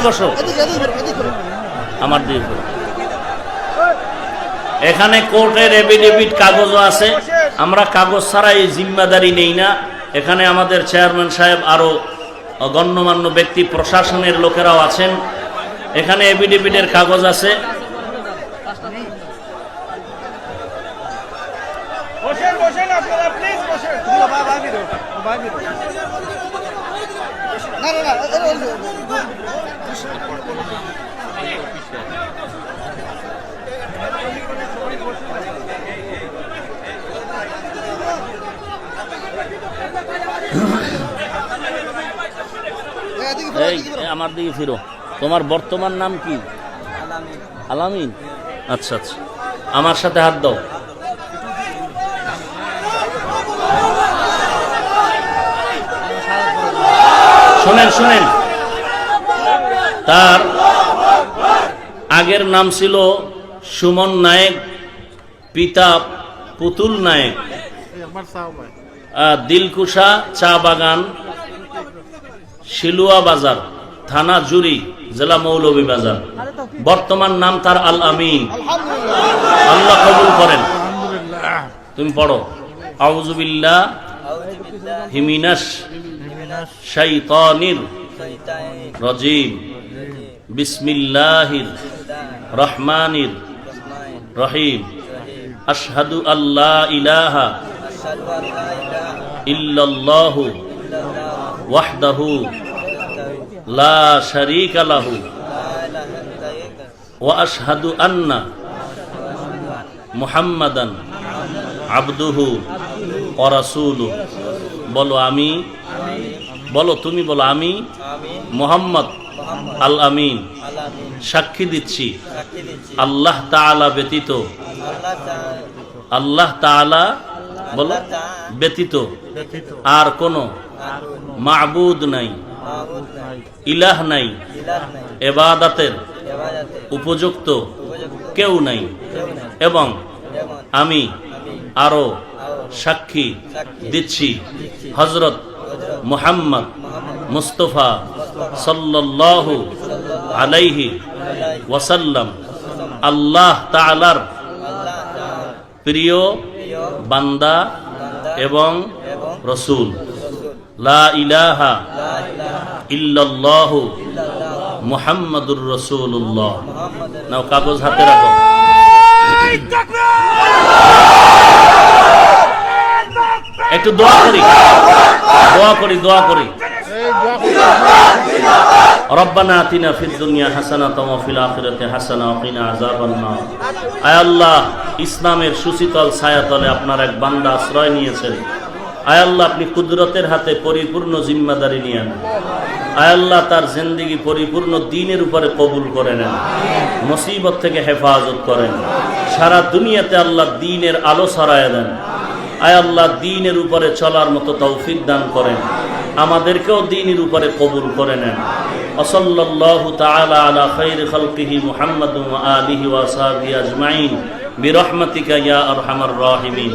বসো আমার দিকে। এখানে কোর্টের এফিডেভিট কাগজও আছে, আমরা কাগজ ছাড়া এই জিম্মাদারি নেই না। এখানে আমাদের চেয়ারম্যান সাহেব আরো গণ্যমান্য ব্যক্তি প্রশাসনের লোকেরাও আছেন, এখানে এফিডেভিটের কাগজ আছে। আমার দিকে ফিরো। তোমার বর্তমান নাম কি? আলামিন। আচ্ছা আচ্ছা, আমার সাথে হাত দাও। শোনেন শোনেন, তার আগের নাম ছিল সুমন নায়েক, পিতা পুতুল নায়েক, দিলকুশা চা বাগান, শিলুয়া বাজার, থানা জুরি, জেলা মৌলভীবাজার। বর্তমান নাম তার আল আমিন। আল্লাহ কবুল করেন। তুমি পড়ো, আউযু বিল্লাহি মিনাশ শাইতানির রাজিম, বিসমিল্লাহির রহমানির রহিম, আশহাদু আল্লা ইলাহা ইল্লাল্লাহু ওয়াহদাহু লা শারীকা লাহু ওয়া আশহাদু আন্না মুহাম্মাদান আবদুহু ওয়া রাসূলুহু। বলো আমি, বলো তুমি বলো, আমি মুহাম্মদ আল আমিন সাক্ষী দিচ্ছি আল্লাহ তাআলা ব্যতীত, আল্লাহ তাআলা বলো ব্যতীত আর কোনো মাবুদ নাই, ইলাহ নাই, ইবাদতের উপযুক্ত কেউ নাই, এবং আমি আরো সাক্ষী দিচ্ছি হযরত মুহাম্মদ মুস্তাফা সাল্লাল্লাহু আলাইহি ওয়াসাল্লাম আল্লাহ তাআলার প্রিয় বান্দা এবং রাসূল। লা ইলাহা ইল্লাল্লাহু মুহাম্মাদুর রাসূলুল্লাহ। নাও কাগজ হাতে রাখো। একটু দোয়া করি, দোয়া করি, দোয়া করি। রব্বানা আতিনা ফিদ দুনিয়া হাসানাতাও ওয়া ফিল আখিরাতি হাসানাতাও ওয়া কিনা আযাবান নার। আয় আল্লাহ, ইসলামের সুশীতল ছায়াতলে আপনার এক বান্দা আশ্রয় নিয়েছেন। আয় আল্লাহ, আপনি কুদরতের হাতে পরিপূর্ণ জিম্মাদারি নিয়ে নেন। আয় আল্লাহ, তার জিন্দেগি পরিপূর্ণ দ্বীনের উপরে কবুল করে নেন, মুসিবত থেকে হেফাজত করেন। সারা দুনিয়াতে আল্লাহ দ্বীনের আলো ছড়ায় দেন। আয় আল্লাহ, দ্বীনের উপরে চলার মতো তৌফিক দান করেন। আমাদেরকেও দ্বীনের উপরে কবুল করে নেন। ওয়াসাল্লাল্লাহু তাআলা আলা খায়রি খালকিহি মুহাম্মাদিন ওয়া আলিহি ওয়া আসহাবিহি আজমাইন বিরহমাতিকা ইয়া আরহামার রাহিমিন।